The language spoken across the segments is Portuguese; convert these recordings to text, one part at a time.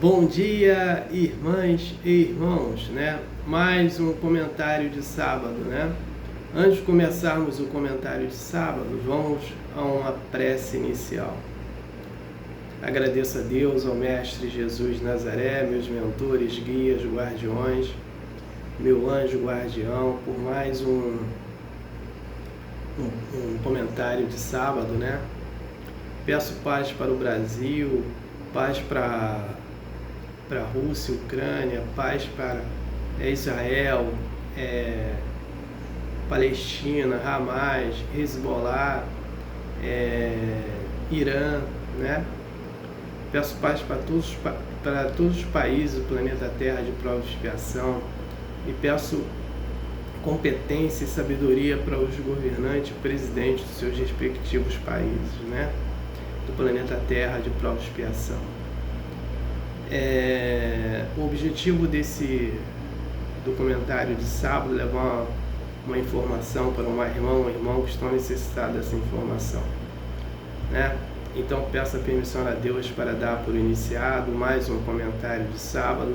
Bom dia, irmãs e irmãos, né? Mais um comentário de sábado, né? Antes de começarmos o comentário de sábado, vamos a uma prece inicial. Agradeço a Deus, ao Mestre Jesus de Nazaré, meus mentores, guias, guardiões, meu anjo guardião, por mais um comentário de sábado, né? Peço paz para o Brasil, paz para a Rússia, Ucrânia, paz para Israel, Palestina, Hamas, Hezbollah, Irã, né? Peço paz para todos os países do planeta Terra de prova e expiação e peço competência e sabedoria para os governantes e presidentes dos seus respectivos países, né? Do planeta Terra de prova e expiação. O objetivo do comentário de sábado é levar uma informação para um irmão que estão necessitados dessa informação, né? Então peço a permissão a Deus para dar por iniciado mais um comentário de sábado,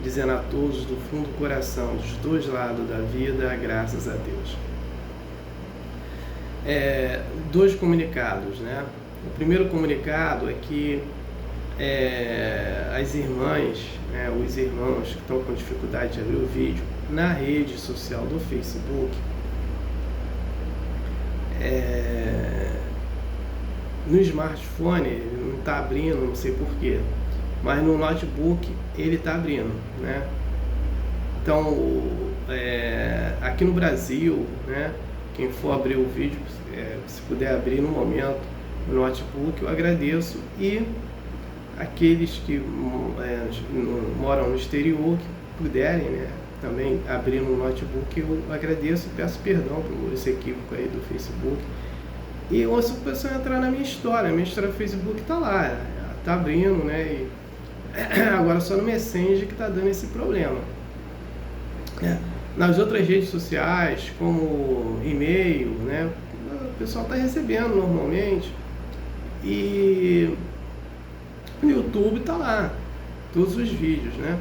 dizendo a todos do fundo do coração, dos dois lados da vida, graças a Deus. Dois comunicados, né? O primeiro comunicado é que as irmãs, né, os irmãos que estão com dificuldade de abrir o vídeo na rede social do Facebook, no smartphone ele não está abrindo, não sei porquê, mas no notebook ele está abrindo, né? Então, aqui no Brasil, né, quem for abrir o vídeo, se puder abrir no momento no notebook, eu agradeço. E aqueles que moram no exterior, que puderem, né, também abrir no notebook, eu agradeço e peço perdão por esse equívoco aí do Facebook. E ouço o pessoal entrar na minha história do Facebook está lá, está abrindo, né, agora só no Messenger que está dando esse problema. Nas outras redes sociais, como e-mail, né, o pessoal está recebendo normalmente. E no YouTube está lá, todos os vídeos, né?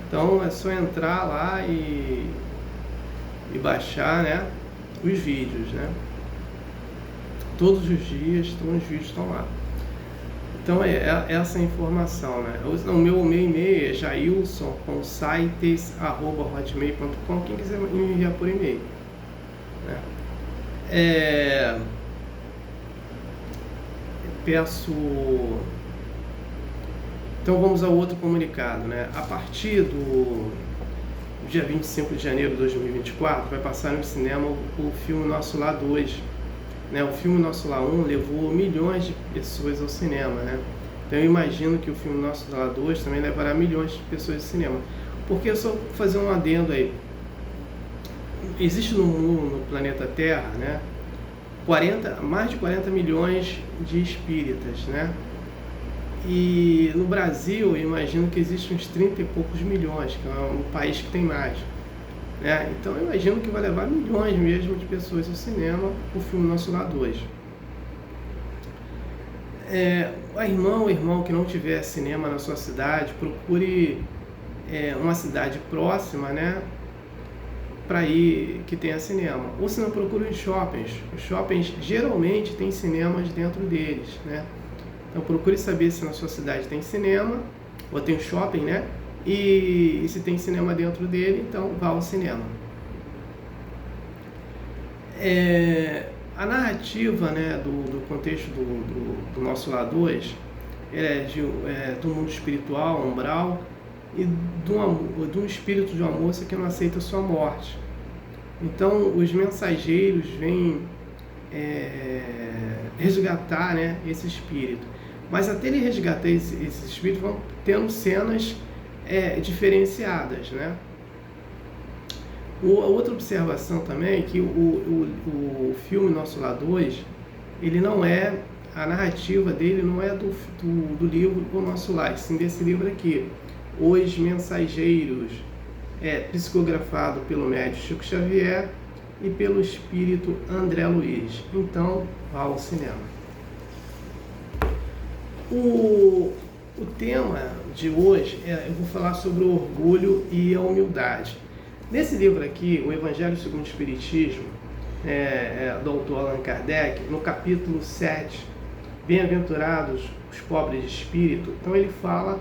Então é só entrar lá e baixar, né, os vídeos, né? Todos os dias os vídeos estão lá. Então essa informação, né? O meu e-mail é jailson.saites@hotmail.com, quem quiser me enviar por e-mail, né? Então vamos ao outro comunicado, né? A partir do dia 25 de janeiro de 2024 vai passar no cinema o filme Nosso Lar 2, né? O filme Nosso Lar 1 levou milhões de pessoas ao cinema, né? Então eu imagino que o filme Nosso Lar 2 também levará milhões de pessoas ao cinema. Porque eu só vou fazer um adendo aí. Existe no planeta Terra, né, mais de 40 milhões de espíritas, né? E no Brasil, eu imagino que existem uns 30 e poucos milhões, que é um país que tem mais, né? Então eu imagino que vai levar milhões mesmo de pessoas ao cinema o filme Nosso Lar 2. O irmão que não tiver cinema na sua cidade, procure uma cidade próxima, né, para ir que tenha cinema. Ou se não, procure os shoppings. Os shoppings geralmente têm cinemas dentro deles, né? Então procure saber se na sua cidade tem cinema, ou tem shopping, né? E se tem cinema dentro dele, então vá ao cinema. A narrativa, né, do contexto do Nosso Lar 2 do mundo espiritual, umbral, e de um espírito de uma moça que não aceita a sua morte. Então os mensageiros vêm resgatar, né, esse espírito. Mas até ele resgatar esse espírito, vão tendo cenas diferenciadas, né? Outra observação também é que o filme Nosso Lar 2, ele não é, a narrativa dele não é do livro O Nosso Lar, sim desse livro aqui, Os Mensageiros, psicografado pelo médium Chico Xavier e pelo espírito André Luiz. Então, vá ao cinema. O tema de hoje, eu vou falar sobre o orgulho e a humildade. Nesse livro aqui, o Evangelho segundo o Espiritismo, do autor Allan Kardec, no capítulo 7, Bem-aventurados os pobres de espírito, então ele fala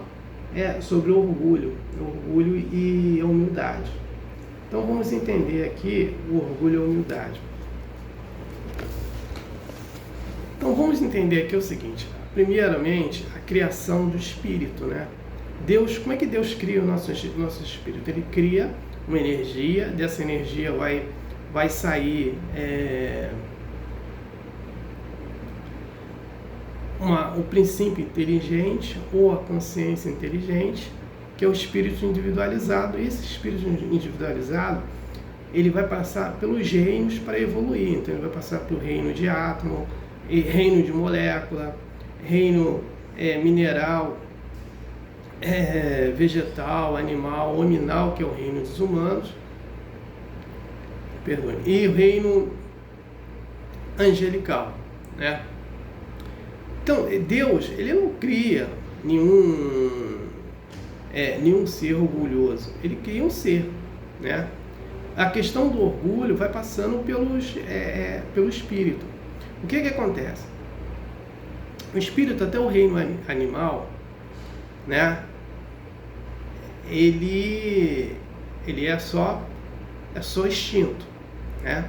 sobre o orgulho e a humildade. Então vamos entender aqui o orgulho e a humildade. Então vamos entender aqui o seguinte: primeiramente, a criação do espírito, né? Deus, como é que Deus cria o nosso espírito? Ele cria uma energia, dessa energia vai sair o princípio inteligente ou a consciência inteligente, que é o espírito individualizado. E esse espírito individualizado, ele vai passar pelos reinos para evoluir. Então ele vai passar pelo reino de átomo, reino de molécula, reino mineral, vegetal, animal, hominal, que é o reino dos humanos, e o reino angelical, né? Então, Deus, ele não cria nenhum ser orgulhoso, ele cria um ser, né? A questão do orgulho vai passando pelo espírito. O que acontece? O espírito, até o reino animal, né? Ele é só instinto, né?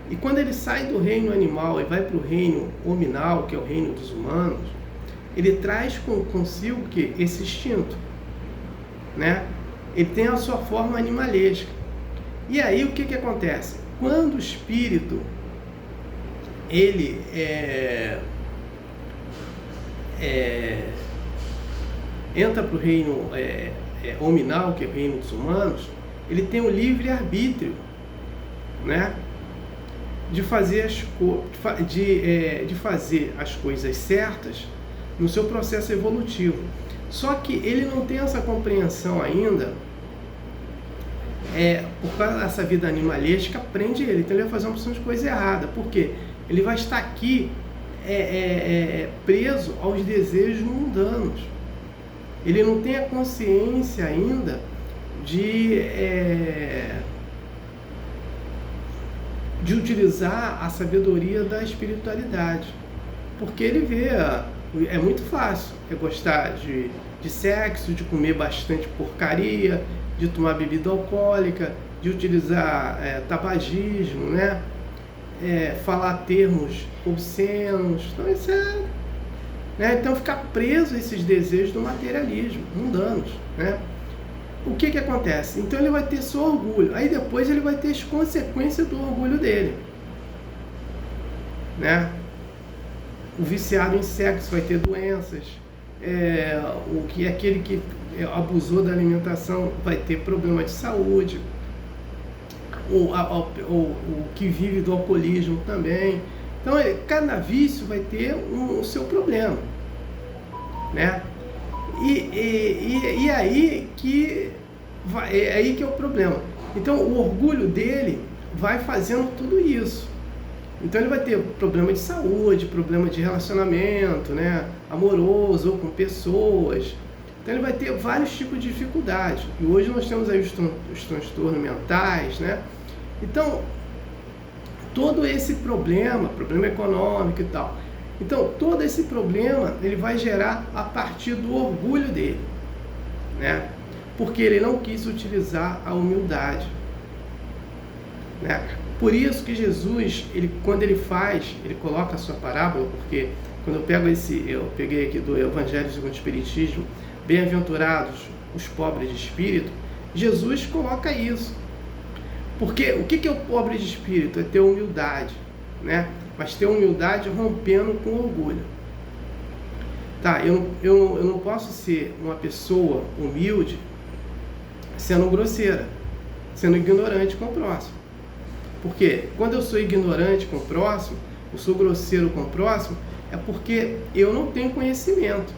E quando ele sai do reino animal e vai para o reino hominal, que é o reino dos humanos, ele traz consigo que esse instinto, né? Ele tem a sua forma animalesca. E aí o que acontece? Quando o espírito ele entra para o reino hominal, que é o reino dos humanos, ele tem o livre-arbítrio, né? De fazer as coisas certas no seu processo evolutivo. Só que ele não tem essa compreensão ainda, por causa dessa vida animalesca, prende ele. Então ele vai fazer uma opção de coisa errada. Por quê? Ele vai estar aqui preso aos desejos mundanos. Ele não tem a consciência ainda de utilizar a sabedoria da espiritualidade, porque ele vê, é muito fácil gostar de sexo, de comer bastante porcaria, de tomar bebida alcoólica, de utilizar tabagismo, né? Falar termos obscenos. Então isso né? Então ficar preso a esses desejos do materialismo, mundanos, né? O que acontece? Então ele vai ter só orgulho, aí depois ele vai ter as consequências do orgulho dele, né? O viciado em sexo vai ter doenças, aquele que abusou da alimentação vai ter problema de saúde, o que vive do alcoolismo também. Então cada vício vai ter o seu problema, né? E aí que é o problema. Então o orgulho dele vai fazendo tudo isso. Então ele vai ter problema de saúde, problema de relacionamento, né, amoroso ou com pessoas. Então ele vai ter vários tipos de dificuldades. E hoje nós temos aí os transtornos mentais, né? Então todo esse problema econômico e tal. Então, todo esse problema, ele vai gerar a partir do orgulho dele, né? Porque ele não quis utilizar a humildade, né? Por isso que Jesus, quando ele coloca a sua parábola, porque quando eu peguei aqui do Evangelho segundo o Espiritismo, bem-aventurados os pobres de espírito, Jesus coloca isso. Porque o que é o pobre de espírito? É ter humildade, né? Mas ter humildade rompendo com orgulho. Tá, eu não posso ser uma pessoa humilde sendo grosseira, sendo ignorante com o próximo. Porque quando eu sou ignorante com o próximo, eu sou grosseiro com o próximo, é porque eu não tenho conhecimento.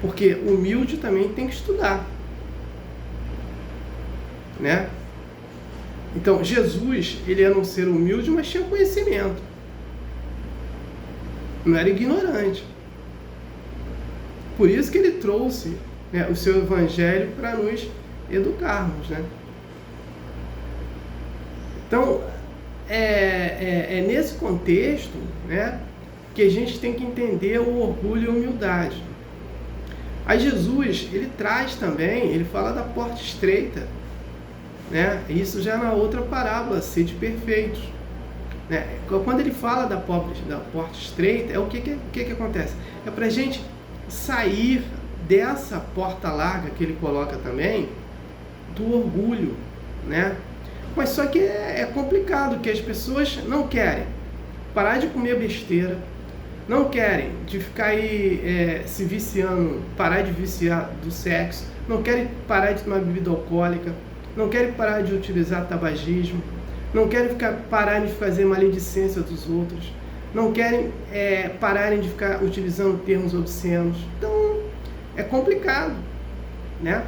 Porque humilde também tem que estudar, né? Então, Jesus, ele era um ser humilde, mas tinha conhecimento. Não era ignorante. Por isso que ele trouxe, né, o seu evangelho para nos educarmos, né? Então, é nesse contexto, né, que a gente tem que entender o orgulho e a humildade. Aí Jesus, ele traz também, ele fala da porta estreita, né? Isso já na outra parábola, sede perfeitos, né? Quando ele fala da porta estreita, o que acontece? É para a gente sair dessa porta larga que ele coloca também, do orgulho, né? Mas só que é complicado, que as pessoas não querem parar de comer besteira, não querem de ficar aí se viciando, parar de viciar do sexo, não querem parar de tomar bebida alcoólica, não querem parar de utilizar tabagismo, não querem parar de fazer maledicência dos outros, não querem pararem de ficar utilizando termos obscenos. Então, é complicado, né?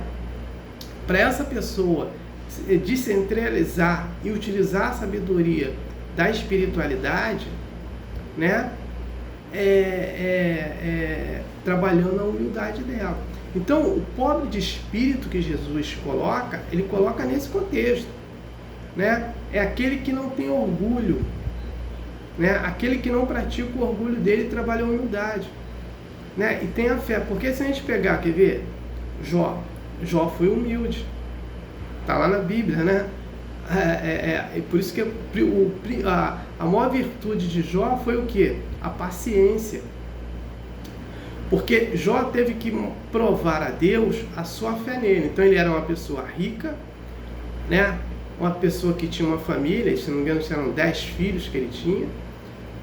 Para essa pessoa descentralizar e utilizar a sabedoria da espiritualidade, né? Trabalhando a humildade dela. Então, o pobre de espírito que Jesus coloca, ele coloca nesse contexto, né? É aquele que não tem orgulho, né? Aquele que não pratica o orgulho dele e trabalha a humildade, né? E tem a fé. Porque se a gente pegar, quer ver? Jó foi humilde. Está lá na Bíblia, né? Por isso que a maior virtude de Jó foi o quê? A paciência. Porque Jó teve que provar a Deus a sua fé nele. Então ele era uma pessoa rica, né? Uma pessoa que tinha uma família, se não me engano eram 10 filhos que ele tinha,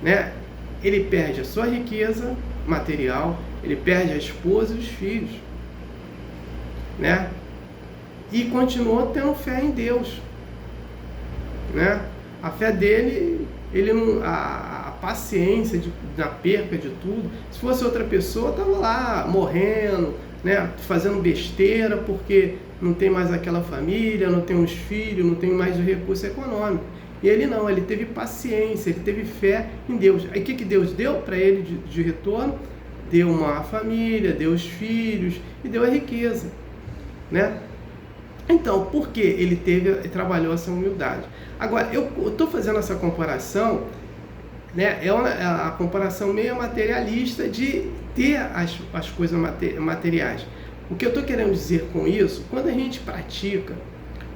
né? Ele perde a sua riqueza material, ele perde a esposa e os filhos, né? E continuou tendo fé em Deus, né? A fé dele, ele não, a paciência na perca de tudo. Se fosse outra pessoa, estava lá morrendo, né? Fazendo besteira porque não tem mais aquela família, não tem os filhos, não tem mais o recurso econômico. E ele não, ele teve paciência, ele teve fé em Deus. Aí o que Deus deu para ele de retorno? Deu uma família, deu os filhos e deu a riqueza, né? Então, por que ele trabalhou essa humildade? Agora, eu estou fazendo essa comparação, né? É a comparação meio materialista de ter as coisas materiais. O que eu estou querendo dizer com isso, quando a gente pratica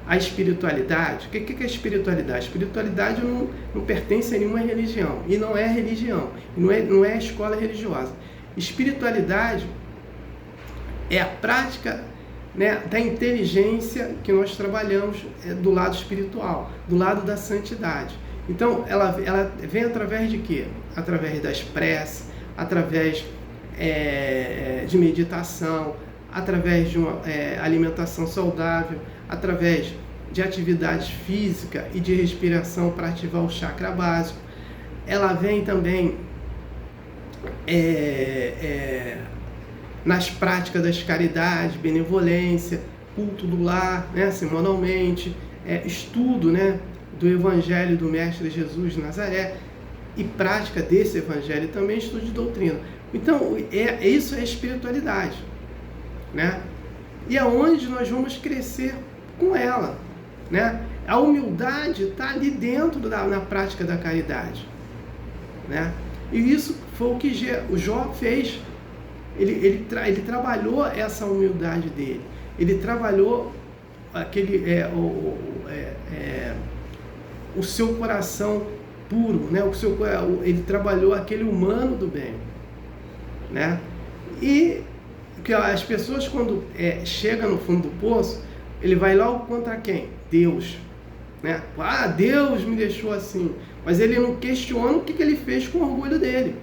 a espiritualidade, o que é a espiritualidade? A espiritualidade não pertence a nenhuma religião, e não é religião, não é escola religiosa. Espiritualidade é a prática, né, da inteligência que nós trabalhamos do lado espiritual, do lado da santidade. Então, ela vem através de quê? Através das preces, através de meditação, através de uma alimentação saudável, através de atividades física e de respiração para ativar o chakra básico. Ela vem também nas práticas das caridades, benevolência, culto do lar, né, semanalmente, estudo, né, do Evangelho do Mestre Jesus de Nazaré e prática desse Evangelho também, estudo de doutrina. Então, isso é espiritualidade, né? E aonde nós vamos crescer com ela, né? A humildade está ali dentro na prática da caridade, né? E isso foi o que o Jó fez. Ele trabalhou essa humildade dele. Ele trabalhou o seu coração puro, né? Ele trabalhou aquele humano do bem, né? E que as pessoas, quando chegam no fundo do poço, ele vai logo contra quem? Deus, né? Ah, Deus me deixou assim. Mas ele não questiona o que ele fez com o orgulho dele,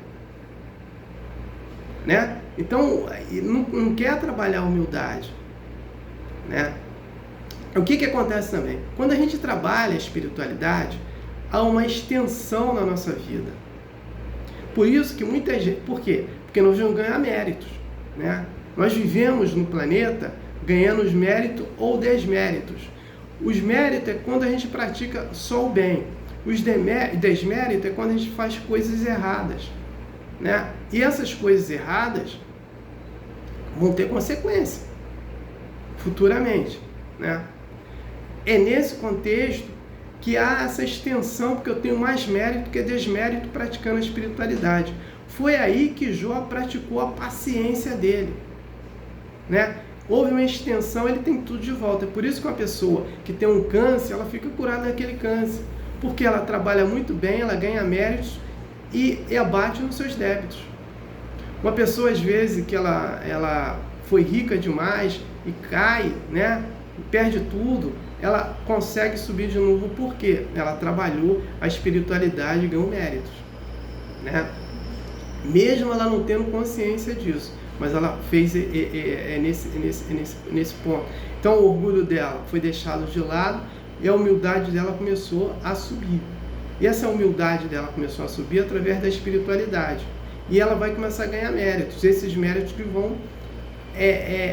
né? Então, não quer trabalhar a humildade, né? O que acontece também? Quando a gente trabalha a espiritualidade, há uma extensão na nossa vida. Por isso que muita gente... Por quê? Porque nós vamos ganhar méritos, né? Nós vivemos no planeta ganhando os méritos ou desméritos. Os méritos é quando a gente pratica só o bem. Os desméritos é quando a gente faz coisas erradas, né? E essas coisas erradas, vão ter consequência futuramente, né? É nesse contexto que há essa extensão, porque eu tenho mais mérito que desmérito praticando a espiritualidade. Foi aí que Jó praticou a paciência dele, né? Houve uma extensão, ele tem tudo de volta. É por isso que uma pessoa que tem um câncer, ela fica curada daquele câncer, porque ela trabalha muito bem, ela ganha méritos e abate nos seus débitos. Uma pessoa, às vezes, que ela foi rica demais e cai, né? E perde tudo, ela consegue subir de novo porque ela trabalhou a espiritualidade e ganhou méritos, né? Mesmo ela não tendo consciência disso, mas ela fez nesse ponto. Então o orgulho dela foi deixado de lado e a humildade dela começou a subir. E essa humildade dela começou a subir através da espiritualidade. E ela vai começar a ganhar méritos, esses méritos que vão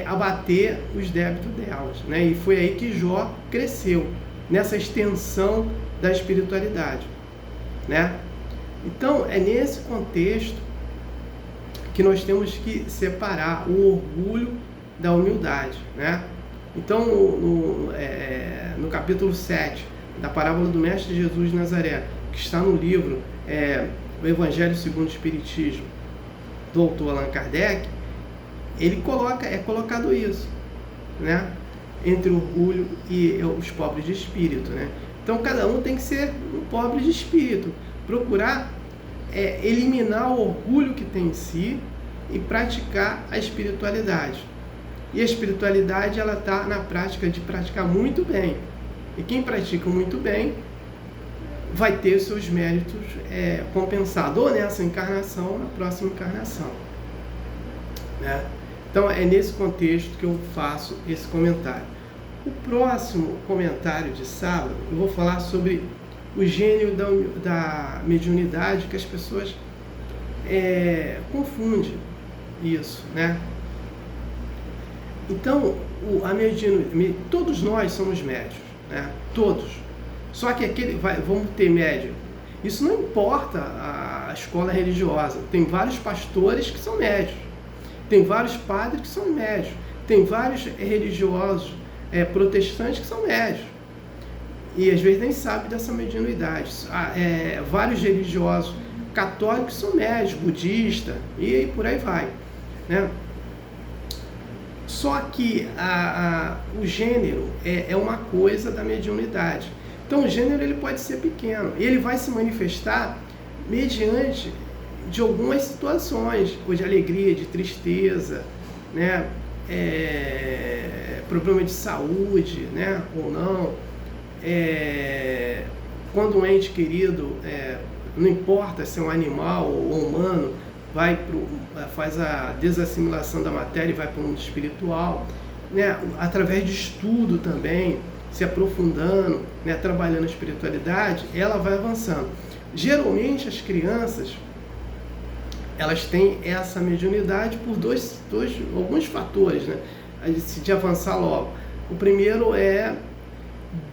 abater os débitos delas, né? E foi aí que Jó cresceu, nessa extensão da espiritualidade, né? Então é nesse contexto que nós temos que separar o orgulho da humildade, né? Então no capítulo 7 da parábola do Mestre Jesus de Nazaré, que está no livro o Evangelho segundo o Espiritismo, do autor Allan Kardec, ele colocado isso, né? Entre o orgulho e os pobres de espírito, né? Então cada um tem que ser um pobre de espírito, procurar eliminar o orgulho que tem em si e praticar a espiritualidade. E a espiritualidade, ela está na prática de praticar muito bem. E quem pratica muito bem vai ter os seus méritos compensados, ou nessa encarnação, ou na próxima encarnação, né? Então é nesse contexto que eu faço esse comentário. O próximo comentário de sábado, eu vou falar sobre o gênio da mediunidade, que as pessoas confundem isso, né? Então, a mediunidade, todos nós somos médios, né? Todos. Só que vamos ter médium. Isso não importa a escola religiosa. Tem vários pastores que são médios. Tem vários padres que são médios. Tem vários religiosos protestantes que são médios. E às vezes nem sabem dessa mediunidade. Vários religiosos católicos são médios, budistas, e por aí vai, né? Só que o gênero é uma coisa da mediunidade. Então o gênero ele pode ser pequeno. E ele vai se manifestar mediante de algumas situações, ou de alegria, de tristeza, né? Problema de saúde, né? Ou não. Quando um ente querido, não importa se é um animal ou humano, faz a desassimilação da matéria e vai para o mundo espiritual, né? Através de estudo também, se aprofundando, né? Trabalhando a espiritualidade, ela vai avançando. Geralmente as crianças, elas têm essa mediunidade por alguns fatores, né? De avançar logo. O primeiro é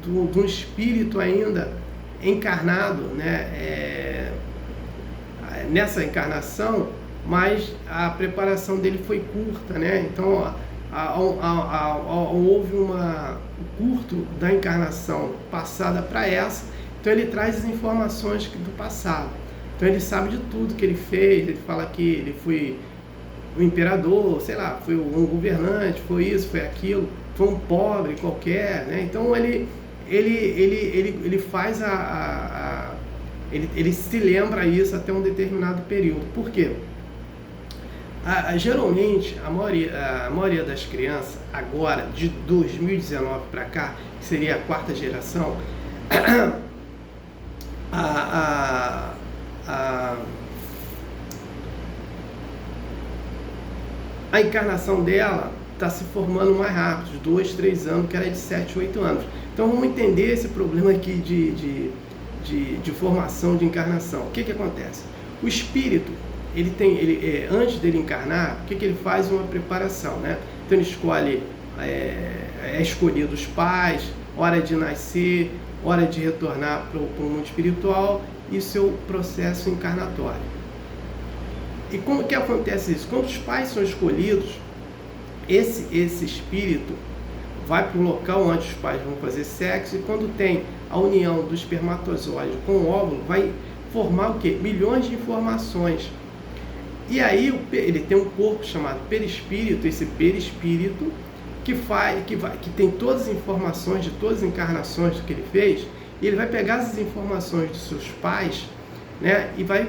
de um espírito ainda encarnado, né? Nessa encarnação, mas a preparação dele foi curta, né? Então houve um curto da encarnação passada para essa, então ele traz as informações do passado. Então ele sabe de tudo que ele fez, ele fala que ele foi um imperador, sei lá, foi um governante, foi isso, foi aquilo, foi um pobre qualquer, né? Então ele faz ele se lembra isso até um determinado período. Por quê? Geralmente, a maioria das crianças, agora, de 2019 para cá, que seria a quarta geração, a encarnação dela está se formando mais rápido, de 2, 3 anos, que era de 7, 8 anos. Então vamos entender esse problema aqui de formação de encarnação. O que acontece? O espírito, antes dele encarnar, o que ele faz? Uma preparação, né? Então ele escolhe, é escolhido os pais, hora de nascer, hora de retornar para o mundo espiritual e seu processo encarnatório. E como que acontece isso? Quando os pais são escolhidos, esse espírito vai para o local onde os pais vão fazer sexo, e quando tem a união do espermatozoide com o óvulo, vai formar o quê? Milhões de informações. E aí ele tem um corpo chamado perispírito, esse perispírito que tem todas as informações de todas as encarnações do que ele fez, e ele vai pegar essas informações dos seus pais, né, e vai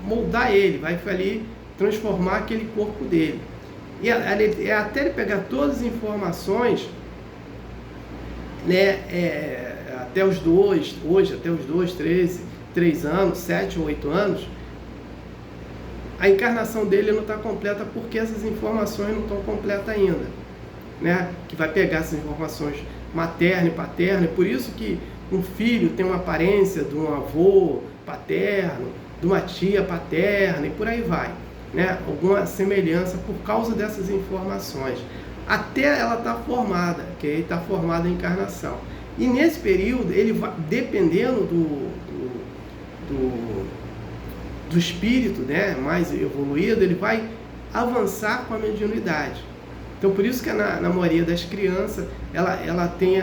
moldar ele, vai ali transformar aquele corpo dele. E até ele pegar todas as informações, né, até os 2, 3 anos, 7 ou 8 anos, a encarnação dele não está completa porque essas informações não estão completas ainda, né? Que vai pegar essas informações materna e paterna, por isso que um filho tem uma aparência de um avô paterno, de uma tia paterna e por aí vai, né? Alguma semelhança por causa dessas informações, até ela estar formada, que aí está formada a encarnação. E nesse período, ele vai, dependendo do espírito, né, mais evoluído, ele vai avançar com a mediunidade. Então, por isso que na maioria das crianças, ela tem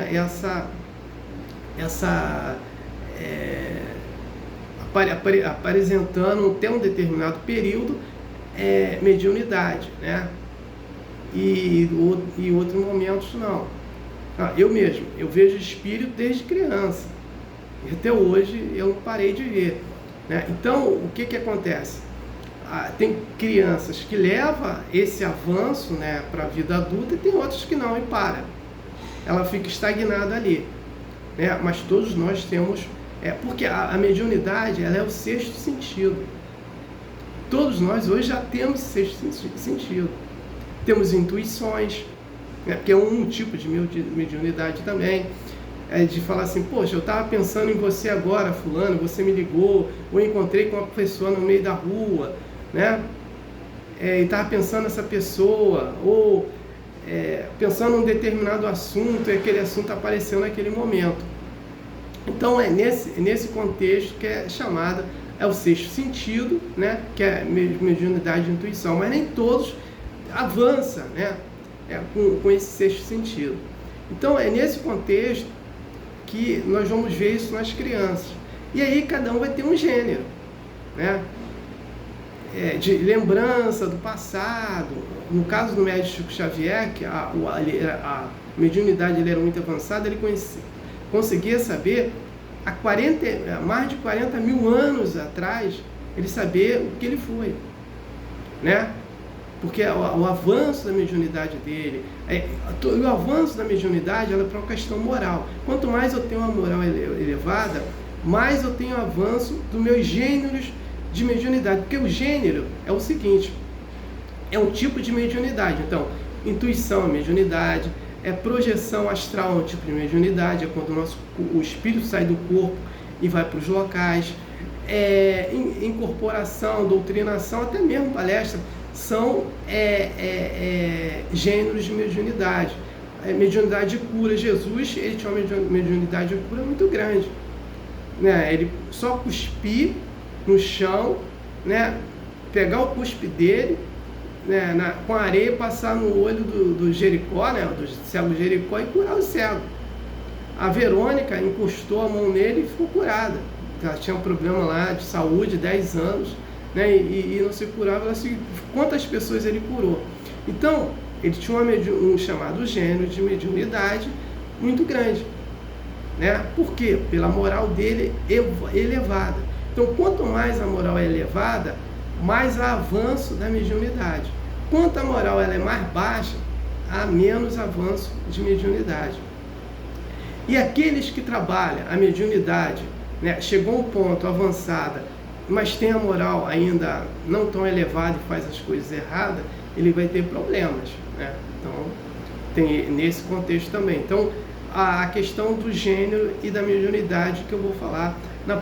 apresentando até um determinado período mediunidade, né? E outros momentos não. Eu mesmo, eu vejo espírito desde criança, e até hoje eu não parei de ver, né? Então, o que acontece? Tem crianças que levam esse avanço, né, para a vida adulta, e tem outras que não, e para. Ela fica estagnada ali, né? Mas todos nós temos, porque a mediunidade, ela é o sexto sentido. Todos nós hoje já temos sexto sentido. Temos intuições, né, que é um tipo de mediunidade também. De falar assim, poxa, eu estava pensando em você agora, fulano, você me ligou, ou encontrei com uma pessoa no meio da rua, né? E estava pensando nessa pessoa, ou pensando num determinado assunto, e aquele assunto apareceu naquele momento. Então é nesse contexto que é chamada, o sexto sentido, né? Que é mediunidade de intuição, mas nem todos avançam, né? Com esse sexto sentido. Então é nesse contexto que nós vamos ver isso nas crianças. E aí cada um vai ter um gênero, né? De lembrança do passado. No caso do médico Chico Xavier, que a mediunidade ele era muito avançada, ele conseguia saber mais de 40 mil anos atrás, ele saber o que ele foi, né? Porque o avanço da mediunidade dele, o avanço da mediunidade, ela é para uma questão moral. Quanto mais eu tenho uma moral elevada, mais eu tenho avanço dos meus gêneros de mediunidade. Porque o gênero é o seguinte, é um tipo de mediunidade. Então, intuição é mediunidade, projeção astral é um tipo de mediunidade, é quando o espírito sai do corpo e vai para os locais, incorporação, doutrinação, até mesmo palestra, são gêneros de mediunidade. Mediunidade de cura. Jesus, ele tinha uma mediunidade de cura muito grande, né? Ele só cuspir no chão, né? Pegar o cuspe dele, né? Com a areia, passar no olho do Jericó, né? Do cego Jericó, e curar o cego. A Verônica encostou a mão nele e ficou curada. Ela tinha um problema lá de saúde, 10 anos, né? E não se curava. Quantas pessoas ele curou? Então, ele tinha um chamado gênero de mediunidade muito grande, né? Por quê? Pela moral dele elevada. Então, quanto mais a moral é elevada, mais há avanço da mediunidade. Quanto a moral ela é mais baixa, há menos avanço de mediunidade. E aqueles que trabalham a mediunidade, né, chegou a um ponto avançada, mas tem a moral ainda não tão elevada e faz as coisas erradas, ele vai ter problemas, né? Então, tem nesse contexto também. Então, a questão do gênero e da mediunidade que eu vou falar no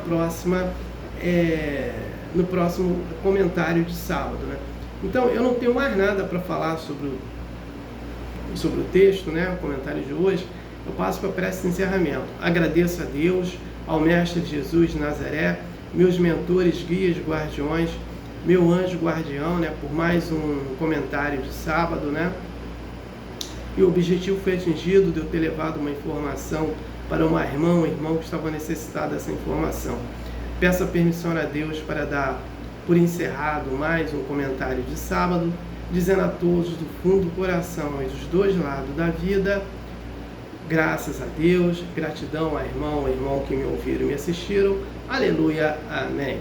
próximo comentário de sábado, né? Então, eu não tenho mais nada para falar sobre o texto, né? O comentário de hoje. Eu passo para a prece de encerramento. Agradeço a Deus, ao Mestre Jesus de Nazaré, meus mentores, guias, guardiões, meu anjo guardião, né, por mais um comentário de sábado, né? E o objetivo foi atingido de eu ter levado uma informação para uma irmã, um irmão que estava necessitado dessa informação. Peço a permissão a Deus para dar por encerrado mais um comentário de sábado, dizendo a todos do fundo do coração e dos dois lados da vida, graças a Deus, gratidão a irmão que me ouviram e me assistiram, aleluia, amém.